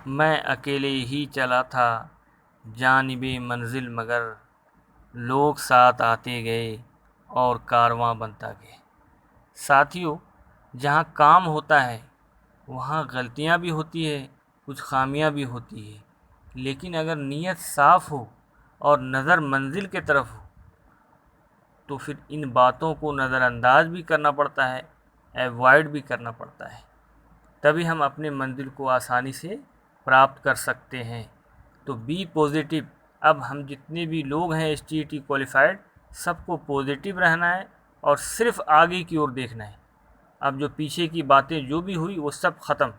मैं अकेले ही चला था जानिबे मंजिल, मगर लोग साथ आते गए और कारवां बनता गया। साथियों, जहाँ काम होता है वहाँ गलतियाँ भी होती है, कुछ खामियाँ भी होती है, लेकिन अगर नीयत साफ़ हो और नज़र मंजिल के तरफ हो तो फिर इन बातों को नज़रअंदाज भी करना पड़ता है, अवॉइड भी करना पड़ता है। तभी हम अपने मंजिल को आसानी से प्राप्त कर सकते हैं। तो बी पॉजिटिव। अब हम जितने भी लोग हैं STET क्वालिफाइड, सबको पॉजिटिव रहना है और सिर्फ आगे की ओर देखना है। अब जो पीछे की बातें जो भी हुई वो सब ख़त्म।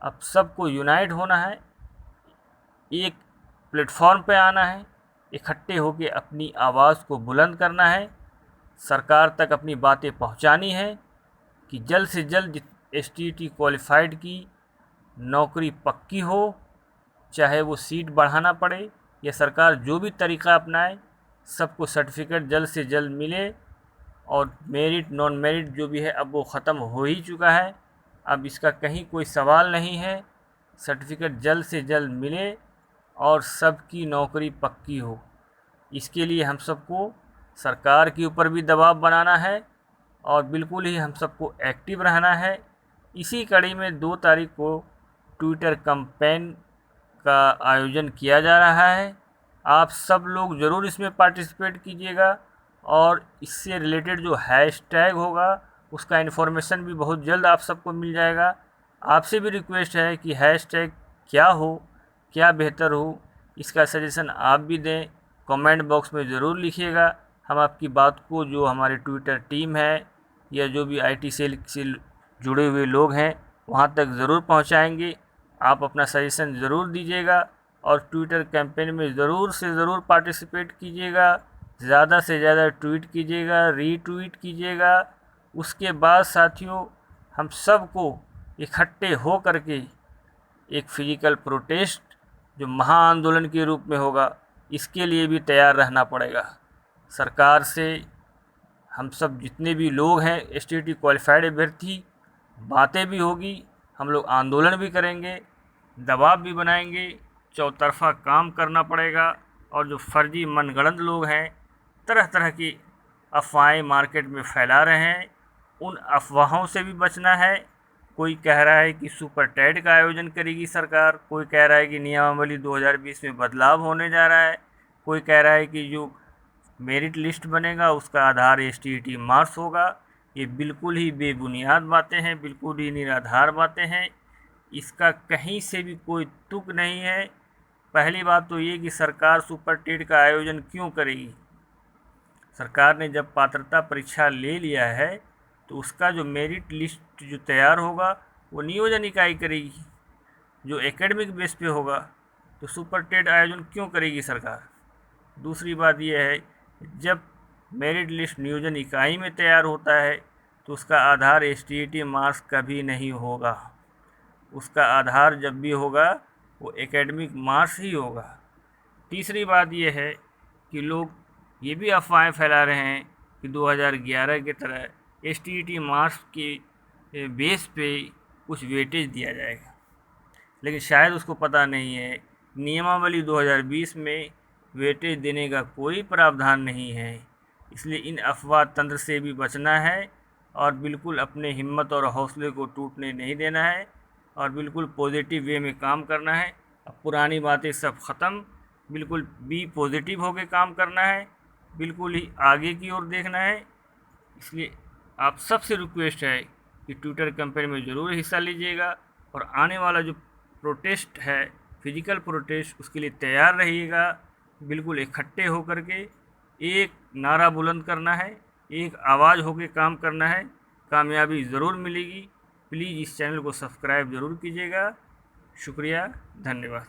अब सबको यूनाइट होना है, एक प्लेटफॉर्म पे आना है, इकट्ठे होकर अपनी आवाज़ को बुलंद करना है, सरकार तक अपनी बातें पहुंचानी है कि जल्द से जल्द STET क्वालिफाइड की नौकरी पक्की हो, चाहे वो सीट बढ़ाना पड़े या सरकार जो भी तरीका अपनाए, सबको सर्टिफिकेट जल्द से जल्द मिले। और मेरिट नॉन मेरिट जो भी है अब वो ख़त्म हो ही चुका है, अब इसका कहीं कोई सवाल नहीं है। सर्टिफिकेट जल्द से जल्द मिले और सबकी नौकरी पक्की हो। इसके लिए हम सबको सरकार के ऊपर भी दबाव बनाना है और बिल्कुल ही हम सबको एक्टिव रहना है। इसी कड़ी में 2 तारीख को ट्विटर कैंपेन का आयोजन किया जा रहा है। आप सब लोग ज़रूर इसमें पार्टिसिपेट कीजिएगा और इससे रिलेटेड जो हैशटैग होगा उसका इन्फॉर्मेशन भी बहुत जल्द आप सबको मिल जाएगा। आपसे भी रिक्वेस्ट है कि हैशटैग क्या हो, क्या बेहतर हो, इसका सजेशन आप भी दें, कमेंट बॉक्स में ज़रूर लिखिएगा। हम आपकी बात को जो हमारे ट्विटर टीम है या जो भी IT सेल से जुड़े हुए लोग हैं वहाँ तक ज़रूर पहुँचाएँगे। आप अपना सजेशन ज़रूर दीजिएगा और ट्विटर कैंपेन में ज़रूर से ज़रूर पार्टिसिपेट कीजिएगा। ज़्यादा से ज़्यादा ट्वीट कीजिएगा, रीट्वीट कीजिएगा। उसके बाद साथियों, हम सबको इकट्ठे हो करके एक फिजिकल प्रोटेस्ट जो महाआंदोलन के रूप में होगा, इसके लिए भी तैयार रहना पड़ेगा। सरकार से हम सब जितने भी लोग हैं STET क्वालिफाइड अभ्यर्थी, बातें भी होगी, हम लोग आंदोलन भी करेंगे, दबाव भी बनाएंगे, चौतरफा काम करना पड़ेगा। और जो फर्जी मनगढ़ंत लोग हैं, तरह तरह की अफवाहें मार्केट में फैला रहे हैं, उन अफवाहों से भी बचना है। कोई कह रहा है कि सुपर टेट का आयोजन करेगी सरकार, कोई कह रहा है कि नियमावली 2020 में बदलाव होने जा रहा है, कोई कह रहा है कि जो मेरिट लिस्ट बनेगा उसका आधार STET मार्क्स होगा। ये बिल्कुल ही बेबुनियाद बातें हैं, बिल्कुल ही निराधार बातें हैं। इसका कहीं से भी कोई तुक नहीं है। पहली बात तो ये कि सरकार सुपर टेट का आयोजन क्यों करेगी। सरकार ने जब पात्रता परीक्षा ले लिया है तो उसका जो मेरिट लिस्ट जो तैयार होगा वो नियोजन इकाई करेगी, जो एकेडमिक बेस पे होगा। तो सुपर टेट आयोजन क्यों करेगी सरकार। दूसरी बात यह है, जब मेरिट लिस्ट नियोजन इकाई में तैयार होता है तो उसका आधार STET मार्क्स कभी नहीं होगा। उसका आधार जब भी होगा वो एकेडमिक मार्क्स ही होगा। तीसरी बात यह है कि लोग ये भी अफवाहें फैला रहे हैं कि 2011 की तरह STET मार्क्स के बेस पे कुछ वेटेज दिया जाएगा, लेकिन शायद उसको पता नहीं है नियमावली 2020 में वेटेज देने का कोई प्रावधान नहीं है। इसलिए इन अफवाह तंत्र से भी बचना है और बिल्कुल अपने हिम्मत और हौसले को टूटने नहीं देना है और बिल्कुल पॉजिटिव वे में काम करना है। अब पुरानी बातें सब ख़त्म, बिल्कुल बी पॉजिटिव होकर काम करना है, बिल्कुल ही आगे की ओर देखना है। इसलिए आप सबसे रिक्वेस्ट है कि ट्विटर कैंपेन में ज़रूर हिस्सा लीजिएगा और आने वाला जो प्रोटेस्ट है, फिजिकल प्रोटेस्ट, उसके लिए तैयार रहिएगा। बिल्कुल इकट्ठे होकर के एक नारा बुलंद करना है, एक आवाज़ होकर काम करना है, कामयाबी ज़रूर मिलेगी। प्लीज़ इस चैनल को सब्सक्राइब ज़रूर कीजिएगा। शुक्रिया, धन्यवाद।